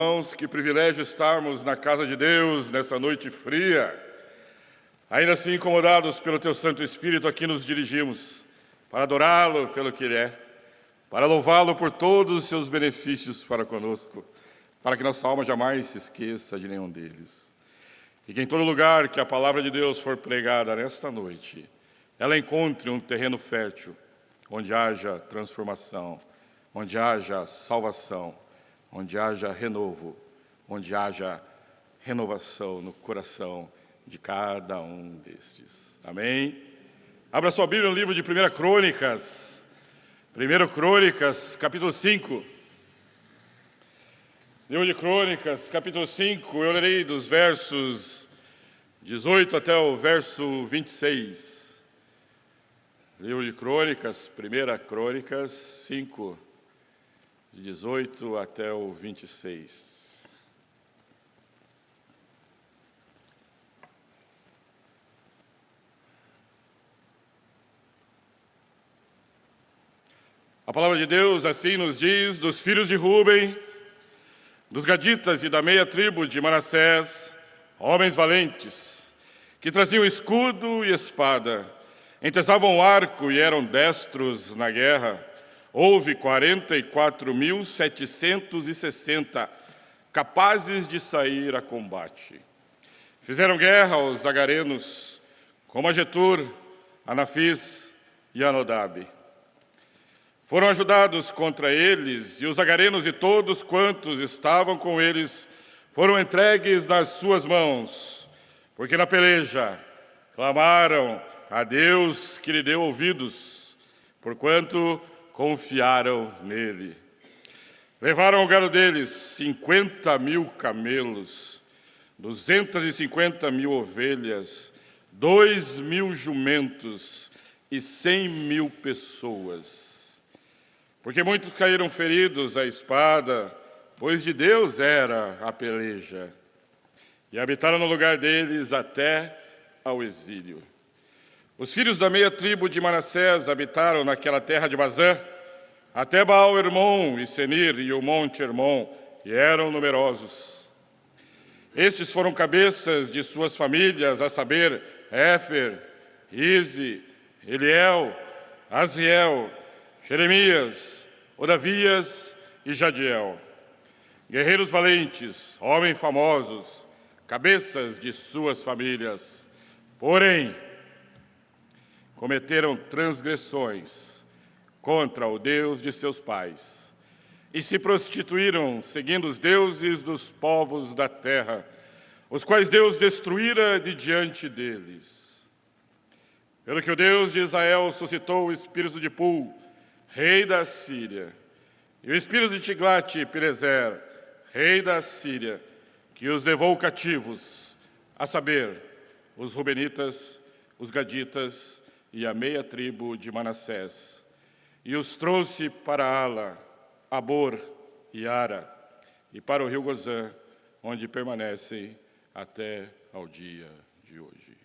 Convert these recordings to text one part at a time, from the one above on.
Irmãos, que privilégio estarmos na casa de Deus nessa noite fria. Ainda assim, incomodados pelo Teu Santo Espírito, aqui nos dirigimos para adorá-lo pelo que Ele é, para louvá-lo por todos os seus benefícios para conosco, para que nossa alma jamais se esqueça de nenhum deles. E que em todo lugar que a palavra de Deus for pregada nesta noite, ela encontre um terreno fértil, onde haja transformação, onde haja salvação, onde haja renovo, onde haja renovação no coração de cada um destes. Amém? Abra sua Bíblia no livro de 1 Crônicas. 1 Crônicas, capítulo 5. Livro de Crônicas, capítulo 5, eu lerei dos versos 18 até o verso 26. Livro de Crônicas, 1 Crônicas 5, de 18 até o 26. A palavra de Deus assim nos diz: dos filhos de Rúben, dos gaditas e da meia tribo de Manassés, homens valentes, que traziam escudo e espada, entesavam arco e eram destros na guerra. Houve 44.760 capazes de sair a combate. Fizeram guerra aos agarenos, como a Getur, a Nafis e a Nodabe. Foram ajudados contra eles, e os agarenos e todos quantos estavam com eles foram entregues nas suas mãos, porque na peleja clamaram a Deus que lhe deu ouvidos, porquanto confiaram nele. Levaram ao gado deles 50.000 camelos, 250.000 ovelhas, 2.000 jumentos e 100.000 pessoas. Porque muitos caíram feridos à espada, pois de Deus era a peleja. E habitaram no lugar deles até ao exílio. Os filhos da meia tribo de Manassés habitaram naquela terra de Bazã, até Baal-Hermon e Senir e o monte Hermon, e eram numerosos. Estes foram cabeças de suas famílias, a saber, Éfer, Ize, Eliel, Asriel, Jeremias, Odavias e Jadiel. Guerreiros valentes, homens famosos, cabeças de suas famílias. Porém, cometeram transgressões contra o Deus de seus pais e se prostituíram seguindo os deuses dos povos da terra, os quais Deus destruíra de diante deles. Pelo que o Deus de Israel suscitou o espírito de Pul, rei da Síria, e o espírito de Tiglat-Pileser, rei da Síria, que os levou cativos, a saber, os Rubenitas, os Gaditas e a meia tribo de Manassés, e os trouxe para Ala, Abor e Ara, e para o rio Gozã, onde permanecem até ao dia de hoje.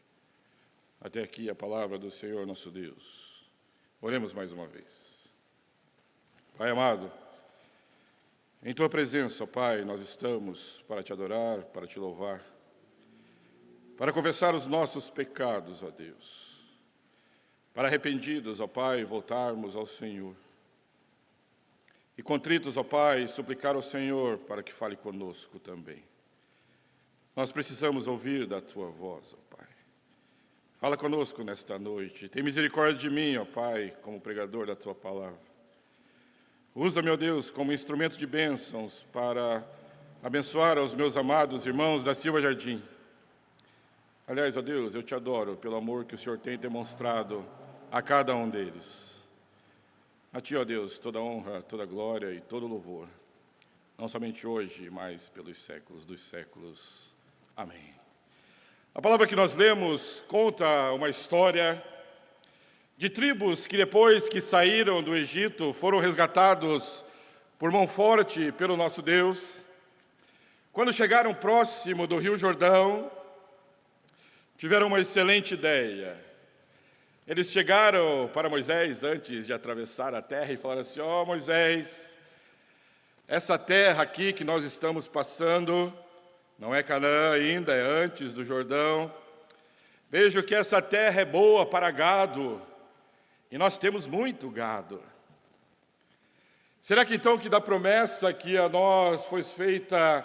Até aqui a palavra do Senhor nosso Deus. Oremos mais uma vez. Pai amado, em Tua presença, ó Pai, nós estamos para Te adorar, para Te louvar, para confessar os nossos pecados, ó Deus, para arrependidos, ó Pai, voltarmos ao Senhor, e contritos, ó Pai, suplicar ao Senhor para que fale conosco também. Nós precisamos ouvir da Tua voz, ó Pai. Fala conosco nesta noite. Tem misericórdia de mim, ó Pai, como pregador da Tua palavra. Usa, meu Deus, como instrumento de bênçãos para abençoar aos meus amados irmãos da Silva Jardim. Aliás, ó Deus, eu Te adoro pelo amor que o Senhor tem demonstrado a cada um deles. A Ti, ó Deus, toda honra, toda glória e todo louvor, não somente hoje, mas pelos séculos dos séculos. Amém. A palavra que nós lemos conta uma história de tribos que depois que saíram do Egito foram resgatados por mão forte pelo nosso Deus. Quando chegaram próximo do Rio Jordão, tiveram uma excelente ideia. Eles chegaram para Moisés antes de atravessar a terra e falaram assim: ó Moisés, Essa terra aqui que nós estamos passando, não é Canaã ainda, é antes do Jordão. Vejo que essa terra é boa para gado, e nós temos muito gado. Será que então que da promessa que a nós foi feita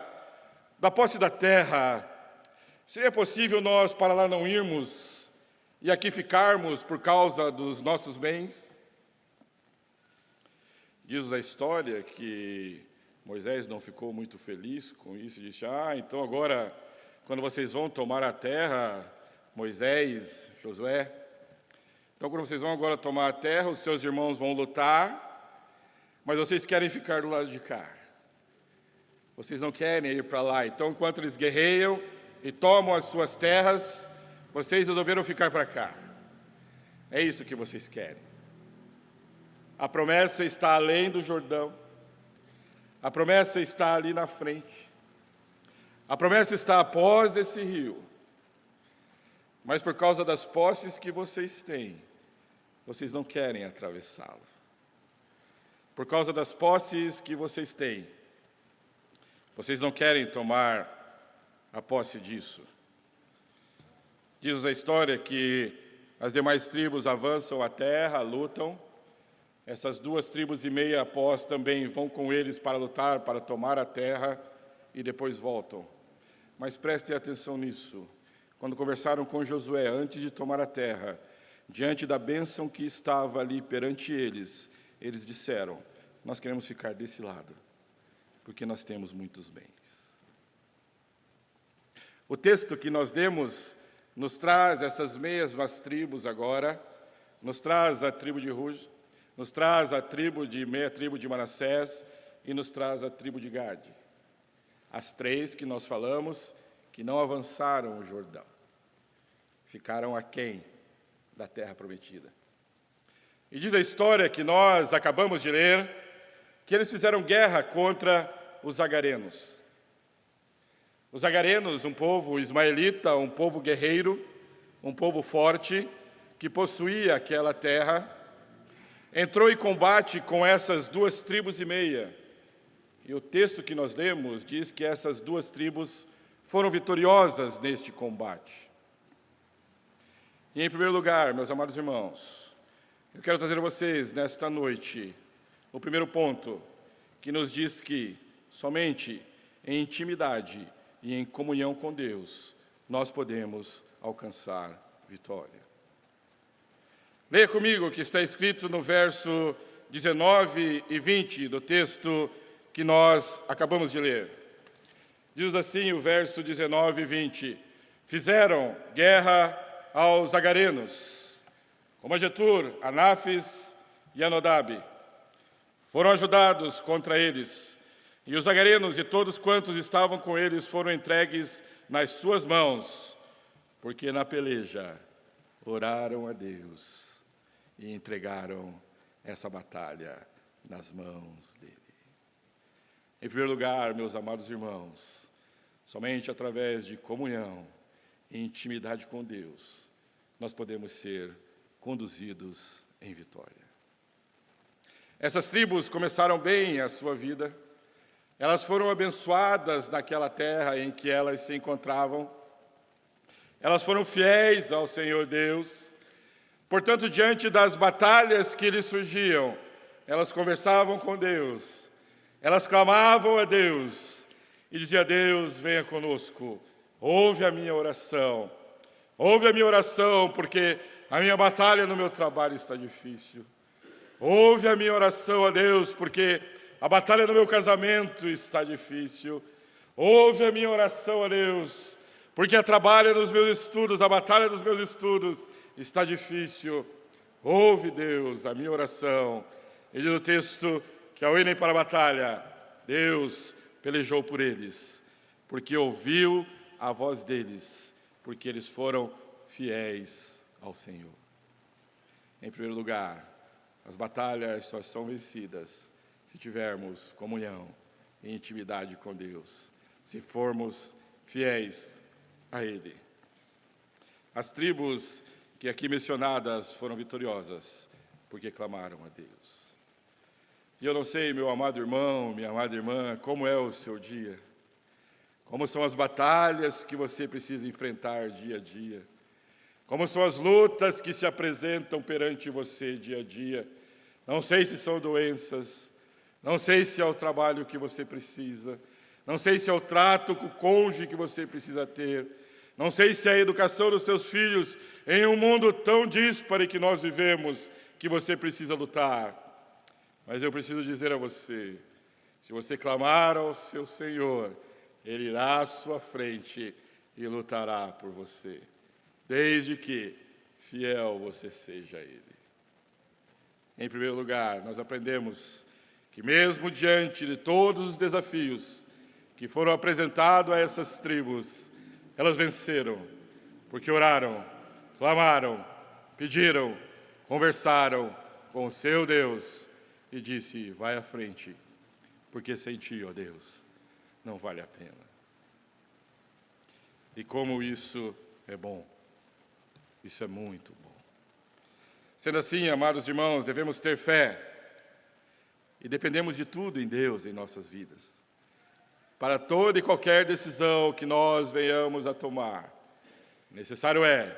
da posse da terra, seria possível nós para lá não irmos e aqui ficarmos por causa dos nossos bens? Diz a história que Moisés não ficou muito feliz com isso e disse: então agora, quando vocês vão tomar a terra, Moisés, Josué, então quando vocês vão agora tomar a terra, os seus irmãos vão lutar, mas vocês querem ficar do lado de cá. Vocês não querem ir para lá. Então, enquanto eles guerreiam e tomam as suas terras, vocês resolveram ficar para cá. É isso que vocês querem. A promessa está além do Jordão. A promessa está ali na frente. A promessa está após esse rio. Mas por causa das posses que vocês têm, vocês não querem atravessá-lo. Por causa das posses que vocês têm, vocês não querem tomar a posse disso. Diz a história que as demais tribos avançam a terra, lutam. Essas 2,5 tribos após também vão com eles para lutar, para tomar a terra e depois voltam. Mas prestem atenção nisso. Quando conversaram com Josué antes de tomar a terra, diante da bênção que estava ali perante eles, eles disseram: nós queremos ficar desse lado, porque nós temos muitos bens. O texto que nós demos nos traz essas mesmas tribos agora, nos traz a tribo de Ruj, nos traz a meia tribo de Manassés e nos traz a tribo de Gade. As 3 que nós falamos que não avançaram o Jordão, ficaram aquém da terra prometida. E diz a história que nós acabamos de ler, que eles fizeram guerra contra os agarenos. Os agarenos, um povo ismaelita, um povo guerreiro, um povo forte, que possuía aquela terra, entrou em combate com essas 2,5 tribos. E o texto que nós lemos diz que essas 2 tribos foram vitoriosas neste combate. E em primeiro lugar, meus amados irmãos, eu quero trazer a vocês nesta noite o primeiro ponto, que nos diz que somente em intimidade e em comunhão com Deus nós podemos alcançar vitória. Leia comigo o que está escrito no verso 19 e 20 do texto que nós acabamos de ler. Diz assim o verso 19 e 20: fizeram guerra aos agarenos, como a Jetur, Anafes e Anodab. Foram ajudados contra eles, e os agarenos e todos quantos estavam com eles foram entregues nas suas mãos, porque na peleja oraram a Deus e entregaram essa batalha nas mãos dele. Em primeiro lugar, meus amados irmãos, somente através de comunhão e intimidade com Deus, nós podemos ser conduzidos em vitória. Essas tribos começaram bem a sua vida, elas foram abençoadas naquela terra em que elas se encontravam, elas foram fiéis ao Senhor Deus, portanto, diante das batalhas que lhes surgiam, elas conversavam com Deus, elas clamavam a Deus e diziam: Deus, venha conosco, ouve a minha oração, porque a minha batalha no meu trabalho está difícil. Ouve a minha oração a Deus, porque a batalha no meu casamento está difícil. Ouve a minha oração a Deus, porque a batalha dos meus estudos está difícil. Ouve, Deus, a minha oração. E diz o texto que ao irem para a batalha, Deus pelejou por eles, porque ouviu a voz deles, porque eles foram fiéis ao Senhor. Em primeiro lugar, as batalhas só são vencidas se tivermos comunhão e intimidade com Deus, se formos fiéis a Ele. As tribos que aqui mencionadas foram vitoriosas, porque clamaram a Deus. E eu não sei, meu amado irmão, minha amada irmã, como é o seu dia? Como são as batalhas que você precisa enfrentar dia a dia? Como são as lutas que se apresentam perante você dia a dia? Não sei se são doenças, não sei se é o trabalho que você precisa, não sei se é o trato com o cônjuge que você precisa ter, não sei se é a educação dos seus filhos em um mundo tão díspare que nós vivemos, que você precisa lutar. Mas eu preciso dizer a você, se você clamar ao seu Senhor, Ele irá à sua frente e lutará por você, desde que fiel você seja a Ele. Em primeiro lugar, nós aprendemos que mesmo diante de todos os desafios que foram apresentados a essas tribos, elas venceram, porque oraram, clamaram, pediram, conversaram com o seu Deus e disse: vai à frente, porque sem ti, ó Deus, não vale a pena. E como isso é bom, isso é muito bom. Sendo assim, amados irmãos, devemos ter fé e dependemos de tudo em Deus em nossas vidas. Para toda e qualquer decisão que nós venhamos a tomar, necessário é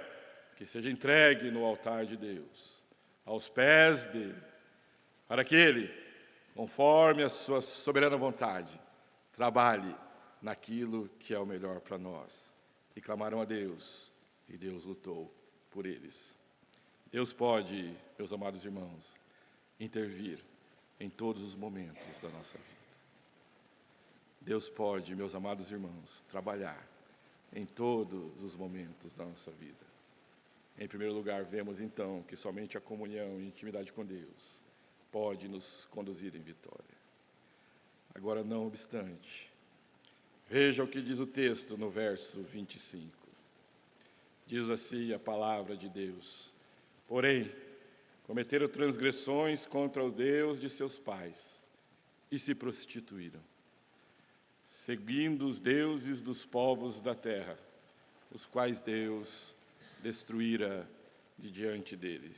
que seja entregue no altar de Deus, aos pés dele, para que ele, conforme a sua soberana vontade, trabalhe naquilo que é o melhor para nós. E clamaram a Deus, e Deus lutou por eles. Deus pode, meus amados irmãos, intervir em todos os momentos da nossa vida. Deus pode, meus amados irmãos, trabalhar em todos os momentos da nossa vida. Em primeiro lugar, vemos então que somente a comunhão e intimidade com Deus pode nos conduzir em vitória. Agora, não obstante, veja o que diz o texto no verso 25. Diz assim a palavra de Deus: porém, cometeram transgressões contra o Deus de seus pais e se prostituíram, seguindo os deuses dos povos da terra, os quais Deus destruíra de diante dele.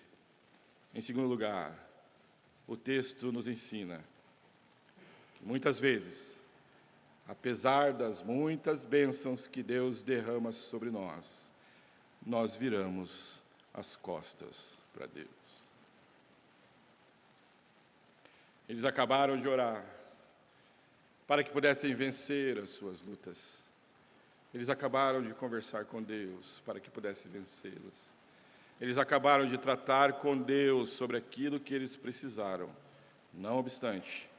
Em segundo lugar, o texto nos ensina que muitas vezes, apesar das muitas bênçãos que Deus derrama sobre nós, nós viramos as costas para Deus. Eles acabaram de orar para que pudessem vencer as suas lutas. Eles acabaram de conversar com Deus para que pudessem vencê-las. Eles acabaram de tratar com Deus sobre aquilo que eles precisaram. Não obstante,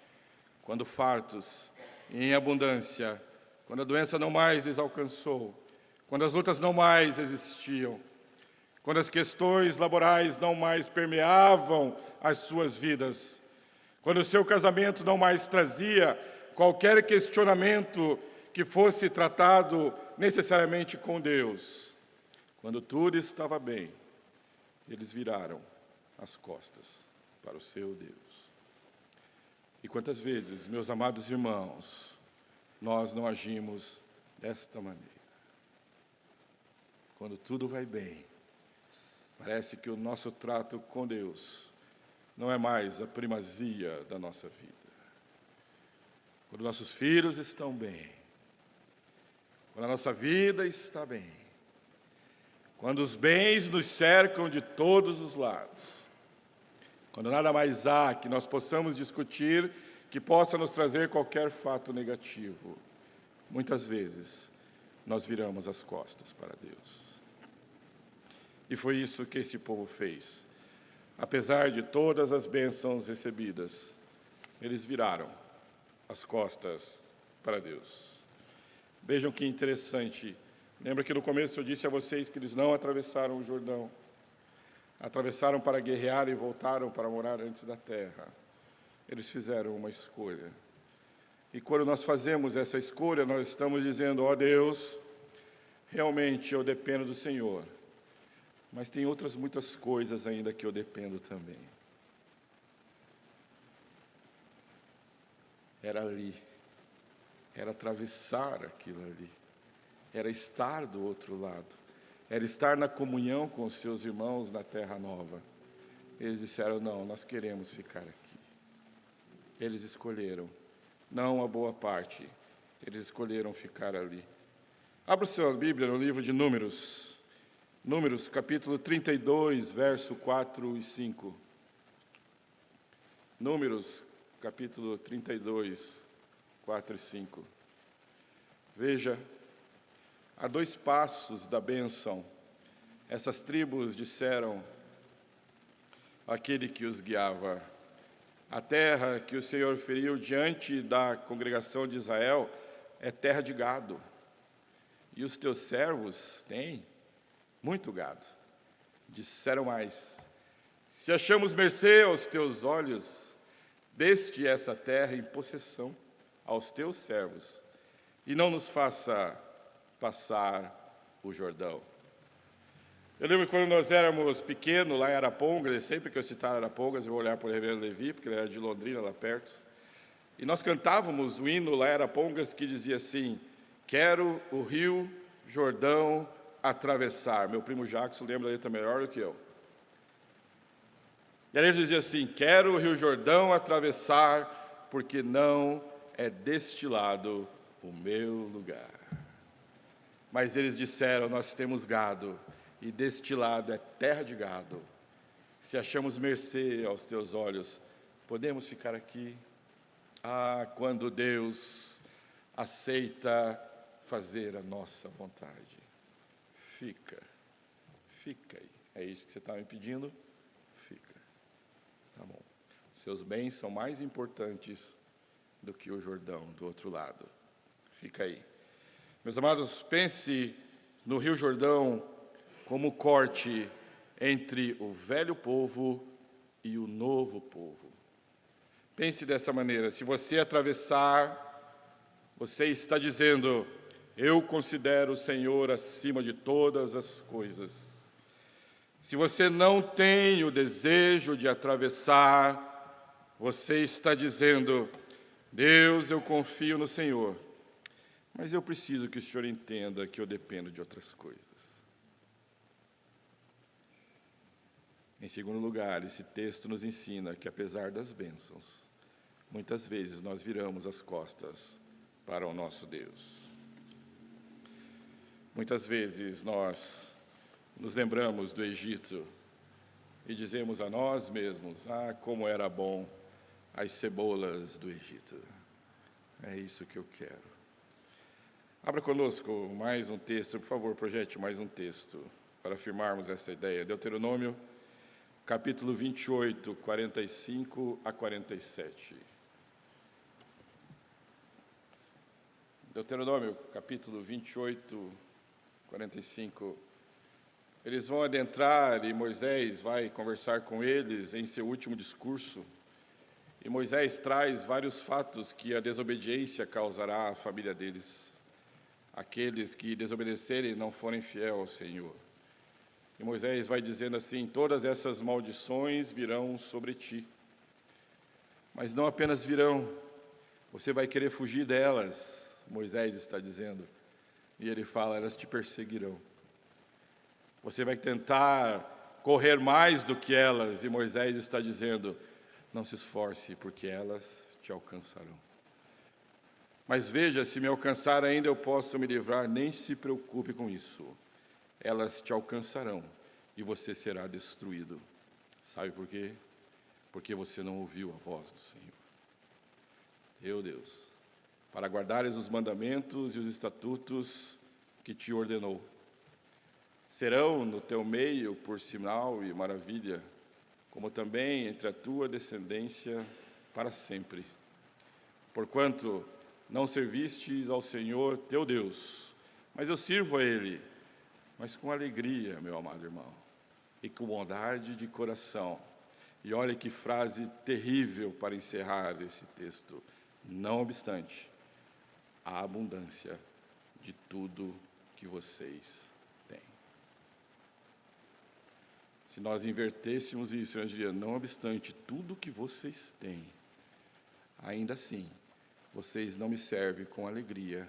quando fartos e em abundância, quando a doença não mais lhes alcançou, quando as lutas não mais existiam, quando as questões laborais não mais permeavam as suas vidas, quando o seu casamento não mais trazia qualquer questionamento que fosse tratado necessariamente com Deus, quando tudo estava bem, eles viraram as costas para o seu Deus. E quantas vezes, meus amados irmãos, nós não agimos desta maneira? Quando tudo vai bem, parece que o nosso trato com Deus não é mais a primazia da nossa vida. Quando nossos filhos estão bem, quando a nossa vida está bem, quando os bens nos cercam de todos os lados, quando nada mais há que nós possamos discutir que possa nos trazer qualquer fato negativo, muitas vezes nós viramos as costas para Deus. E foi isso que esse povo fez. Apesar de todas as bênçãos recebidas, eles viraram as costas para Deus. Vejam que interessante. Lembra que no começo eu disse a vocês que eles não atravessaram o Jordão. Atravessaram para guerrear e voltaram para morar antes da terra. Eles fizeram uma escolha. E quando nós fazemos essa escolha, nós estamos dizendo: ó Deus, realmente eu dependo do Senhor. Mas tem outras muitas coisas ainda que eu dependo também. Era ali, era atravessar aquilo ali, era estar do outro lado, era estar na comunhão com os seus irmãos na terra nova. Eles disseram: não, nós queremos ficar aqui. eles escolheram, não a boa parte, eles escolheram ficar ali. Abra sua Bíblia no livro de Números, Números capítulo 32, verso 4 e 5. Números capítulo 32, 4 e 5. Veja, a 2 passos da bênção, essas tribos disseram àquele que os guiava: a terra que o Senhor feriu diante da congregação de Israel é terra de gado, e os teus servos têm muito gado. Disseram mais: se achamos mercê aos teus olhos, deste essa terra em possessão aos teus servos, e não nos faça passar o Jordão. Eu lembro quando nós éramos pequenos, lá em Arapongas, sempre que eu citar Arapongas, eu vou olhar para o reverendo Levi, porque ele era de Londrina, lá perto, e nós cantávamos o hino lá em Arapongas que dizia assim: quero o rio Jordão atravessar. Meu primo Jackson lembra a letra melhor do que eu. E aí ele dizia assim: quero o rio Jordão atravessar, porque não é deste lado o meu lugar. Mas eles disseram: nós temos gado, e deste lado é terra de gado. Se achamos mercê aos teus olhos, podemos ficar aqui? Ah, quando Deus aceita fazer a nossa vontade. Fica aí. É isso que você está me pedindo? Fica. Tá bom. Seus bens são mais importantes do que o Jordão do outro lado. Fica aí. Meus amados, pense no Rio Jordão como corte entre o velho povo e o novo povo. Pense dessa maneira: se você atravessar, você está dizendo: eu considero o Senhor acima de todas as coisas. Se você não tem o desejo de atravessar, você está dizendo: Deus, eu confio no Senhor, mas eu preciso que o Senhor entenda que eu dependo de outras coisas. Em segundo lugar, esse texto nos ensina que, apesar das bênçãos, muitas vezes nós viramos as costas para o nosso Deus. Muitas vezes nós nos lembramos do Egito e dizemos a nós mesmos: ah, como era bom as cebolas do Egito. É isso que eu quero. Abra conosco mais um texto, por favor, projete mais um texto para afirmarmos essa ideia. Deuteronômio, capítulo 28, 45 a 47. Deuteronômio, capítulo 28, 45. Eles vão adentrar e Moisés vai conversar com eles em seu último discurso. E Moisés traz vários fatos que a desobediência causará à família deles. Aqueles que desobedecerem e não forem fiéis ao Senhor. E Moisés vai dizendo assim: todas essas maldições virão sobre ti. Mas não apenas virão, você vai querer fugir delas, Moisés está dizendo. E ele fala: elas te perseguirão. Você vai tentar correr mais do que elas, e Moisés está dizendo: não se esforce, porque elas te alcançarão. Mas veja, se me alcançar ainda eu posso me livrar, nem se preocupe com isso. Elas te alcançarão e você será destruído. Sabe por quê? Porque você não ouviu a voz do Senhor. Meu Deus, para guardares os mandamentos e os estatutos que te ordenou. Serão no teu meio por sinal e maravilha, como também entre a tua descendência para sempre. Porquanto não servistes ao Senhor teu Deus, mas eu sirvo a Ele, mas com alegria, meu amado irmão, e com bondade de coração. E olha que frase terrível para encerrar esse texto. Não obstante, a abundância de tudo que vocês têm. Se nós invertêssemos isso, nós diríamos: não obstante tudo que vocês têm, ainda assim, vocês não me servem com alegria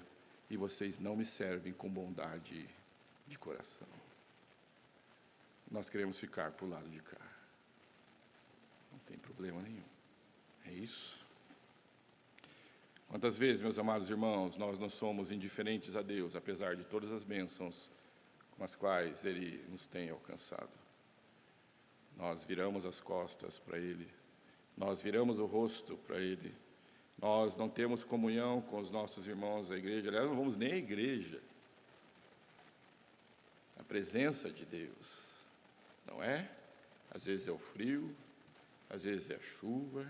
e vocês não me servem com bondade de coração. Nós queremos ficar para o lado de cá. Não tem problema nenhum. É isso. Quantas vezes, meus amados irmãos, nós não somos indiferentes a Deus, apesar de todas as bênçãos com as quais Ele nos tem alcançado. Nós viramos as costas para Ele, nós viramos o rosto para Ele, nós não temos comunhão com os nossos irmãos da igreja, aliás, não vamos nem à igreja. A presença de Deus, não é? Às vezes é o frio, às vezes é a chuva,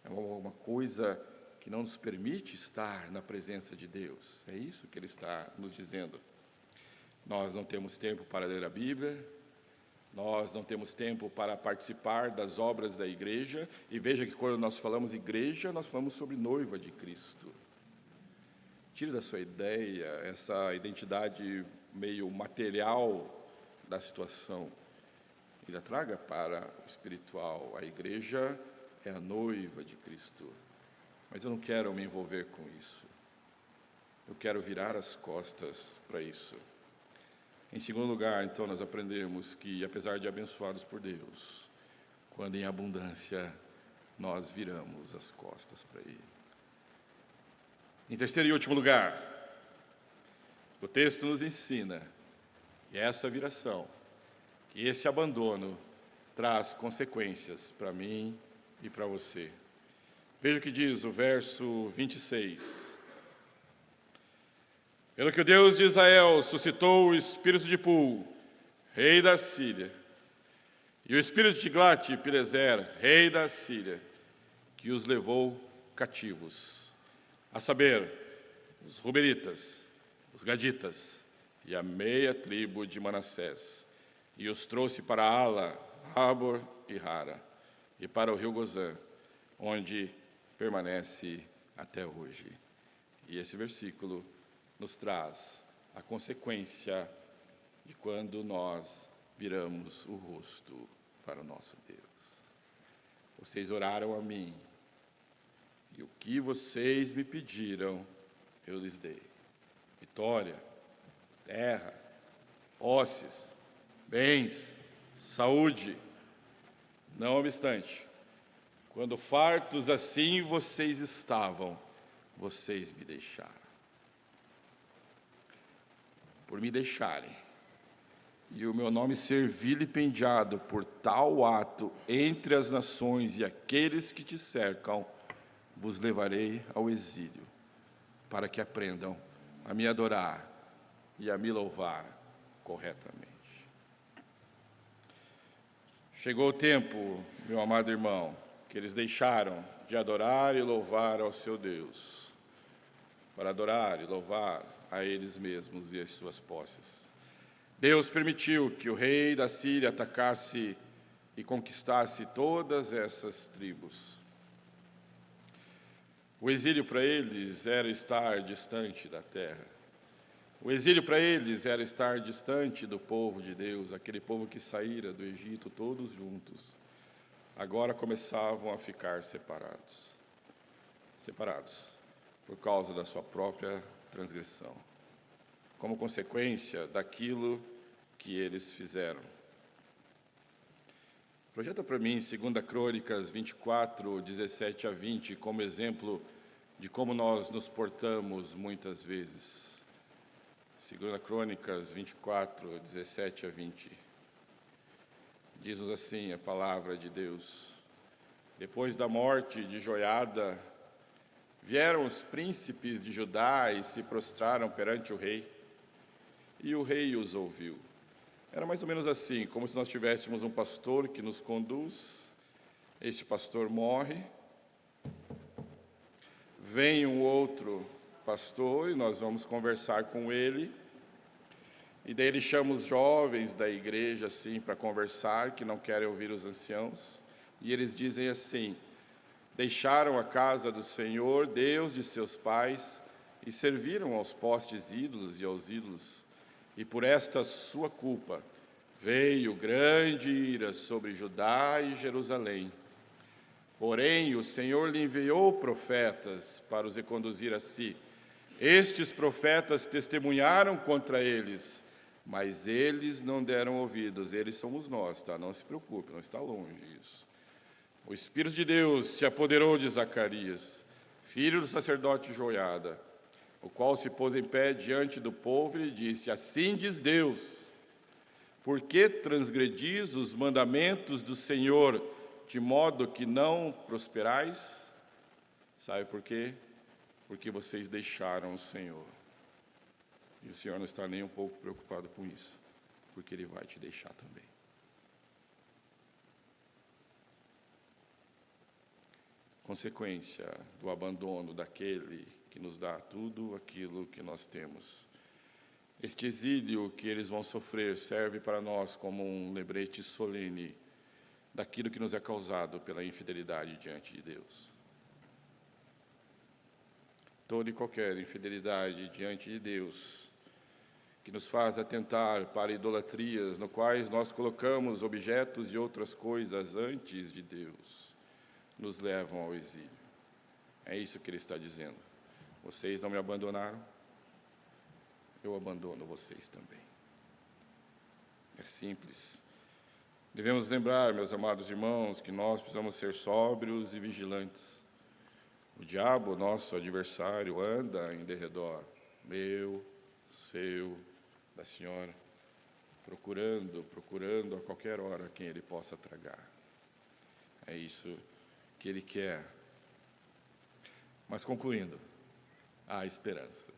é uma coisa que não nos permite estar na presença de Deus. É isso que Ele está nos dizendo. Nós não temos tempo para ler a Bíblia, nós não temos tempo para participar das obras da igreja, e veja que quando nós falamos igreja, nós falamos sobre noiva de Cristo. Tire da sua ideia essa identidade meio material da situação, e a traga para o espiritual. A igreja é a noiva de Cristo. Mas eu não quero me envolver com isso. Eu quero virar as costas para isso. Em segundo lugar, então, nós aprendemos que, apesar de abençoados por Deus, quando em abundância, nós viramos as costas para Ele. Em terceiro e último lugar, o texto nos ensina que essa viração, que esse abandono, traz consequências para mim e para você. Veja o que diz o verso 26. Pelo que o Deus de Israel suscitou o espírito de Pul, rei da Síria, e o espírito de Tiglat-Pileser, rei da Síria, que os levou cativos, a saber, os Rubenitas, os Gaditas e a meia tribo de Manassés, e os trouxe para Ala, Habor e Hara, e para o rio Gozã, onde permanece até hoje. E esse versículo nos traz a consequência de quando nós viramos o rosto para o nosso Deus. Vocês oraram a mim, e o que vocês me pediram, eu lhes dei. Vitória, terra, posses, bens, saúde. Não obstante, quando fartos assim vocês estavam, vocês me deixaram. Por me deixarem, e o meu nome ser vilipendiado por tal ato entre as nações e aqueles que te cercam, vos levarei ao exílio, para que aprendam a me adorar e a me louvar corretamente. Chegou o tempo, meu amado irmão, que eles deixaram de adorar e louvar ao seu Deus, para adorar e louvar a eles mesmos e as suas posses. Deus permitiu que o rei da Síria atacasse e conquistasse todas essas tribos. O exílio para eles era estar distante da terra. O exílio para eles era estar distante do povo de Deus, aquele povo que saíra do Egito todos juntos. Agora começavam a ficar separados por causa da sua própria transgressão, como consequência daquilo que eles fizeram. Projeta para mim 2 Crônicas 24, 17 a 20, como exemplo de como nós nos portamos muitas vezes. 2 Crônicas 24, 17 a 20. Diz-nos assim a palavra de Deus: depois da morte de Joiada, vieram os príncipes de Judá e se prostraram perante o rei, e o rei os ouviu. Era mais ou menos assim, como se nós tivéssemos um pastor que nos conduz, este pastor morre, vem um outro pastor e nós vamos conversar com ele, e daí ele chama os jovens da igreja assim para conversar, que não querem ouvir os anciãos, e eles dizem assim: deixaram a casa do Senhor, Deus de seus pais, e serviram aos postes ídolos e aos ídolos, e por esta sua culpa veio grande ira sobre Judá e Jerusalém. Porém, o Senhor lhe enviou profetas para os reconduzir a si. Estes profetas testemunharam contra eles, mas eles não deram ouvidos. Eles somos nós, tá? Não se preocupe, não está longe isso. O Espírito de Deus se apoderou de Zacarias, filho do sacerdote Joiada, o qual se pôs em pé diante do povo e lhe disse: assim diz Deus, por que transgredis os mandamentos do Senhor, de modo que não prosperais? Sabe por quê? Porque vocês deixaram o Senhor. E o Senhor não está nem um pouco preocupado com isso, porque Ele vai te deixar também. Consequência do abandono daquele que nos dá tudo aquilo que nós temos. Este exílio que eles vão sofrer serve para nós como um lembrete solene daquilo que nos é causado pela infidelidade diante de Deus. Toda e qualquer infidelidade diante de Deus que nos faz atentar para idolatrias, no quais nós colocamos objetos e outras coisas antes de Deus, nos levam ao exílio. É isso que ele está dizendo. Vocês não me abandonaram, eu abandono vocês também. É simples. Devemos lembrar, meus amados irmãos, que nós precisamos ser sóbrios e vigilantes. O diabo, nosso adversário, anda em derredor, meu, seu, da senhora, procurando a qualquer hora quem ele possa tragar. É isso que ele quer. Mas concluindo, há esperança.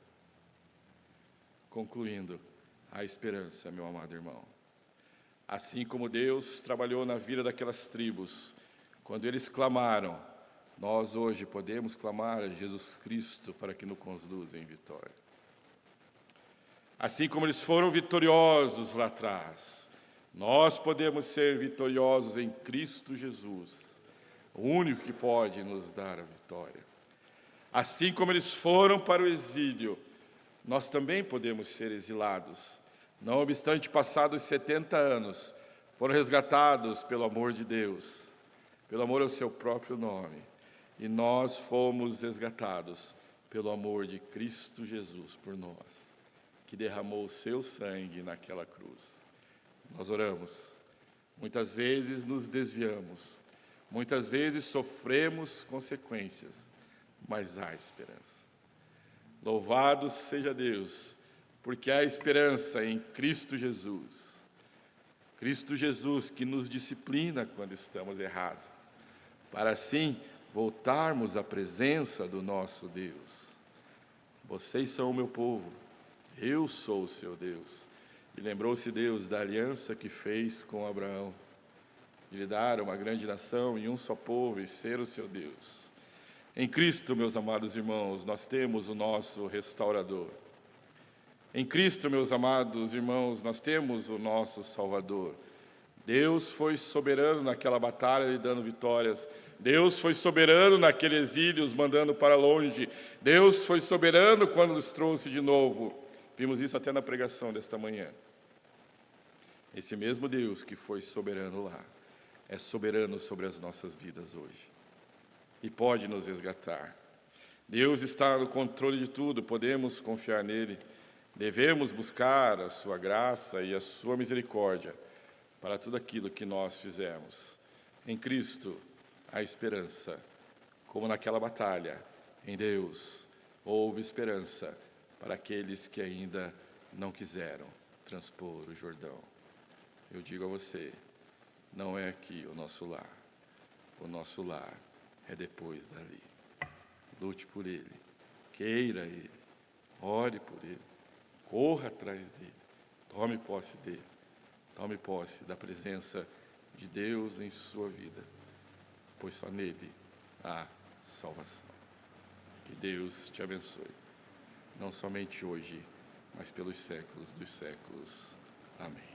Concluindo, há esperança, meu amado irmão. Assim como Deus trabalhou na vida daquelas tribos, quando eles clamaram, nós hoje podemos clamar a Jesus Cristo para que nos conduza em vitória. Assim como eles foram vitoriosos lá atrás, nós podemos ser vitoriosos em Cristo Jesus, o único que pode nos dar a vitória. Assim como eles foram para o exílio, nós também podemos ser exilados. Não obstante passados 70 anos, foram resgatados pelo amor de Deus, pelo amor ao seu próprio nome. E nós fomos resgatados pelo amor de Cristo Jesus por nós, que derramou o seu sangue naquela cruz. Nós oramos, muitas vezes nos desviamos, muitas vezes sofremos consequências, mas há esperança. Louvado seja Deus, porque há esperança em Cristo Jesus. Cristo Jesus que nos disciplina quando estamos errados, para assim voltarmos à presença do nosso Deus. Vocês são o meu povo, eu sou o seu Deus. E lembrou-se Deus da aliança que fez com Abraão, de lhe dar uma grande nação e um só povo e ser o seu Deus. Em Cristo, meus amados irmãos, nós temos o nosso restaurador. Em Cristo, meus amados irmãos, nós temos o nosso Salvador. Deus foi soberano naquela batalha, lhe dando vitórias. Deus foi soberano naquele exílio, os mandando para longe. Deus foi soberano quando os trouxe de novo. Vimos isso até na pregação desta manhã. Esse mesmo Deus que foi soberano lá, é soberano sobre as nossas vidas hoje. E pode nos resgatar. Deus está no controle de tudo, podemos confiar nele. Devemos buscar a sua graça e a sua misericórdia para tudo aquilo que nós fizermos. Em Cristo, há esperança. Como naquela batalha, em Deus, houve esperança para aqueles que ainda não quiseram transpor o Jordão. Eu digo a você, não é aqui o nosso lar. O nosso lar é depois dali. Lute por ele, queira ele, ore por ele, corra atrás dele, tome posse dele, tome posse da presença de Deus em sua vida, pois só nele há salvação. Que Deus te abençoe, não somente hoje, mas pelos séculos dos séculos. Amém.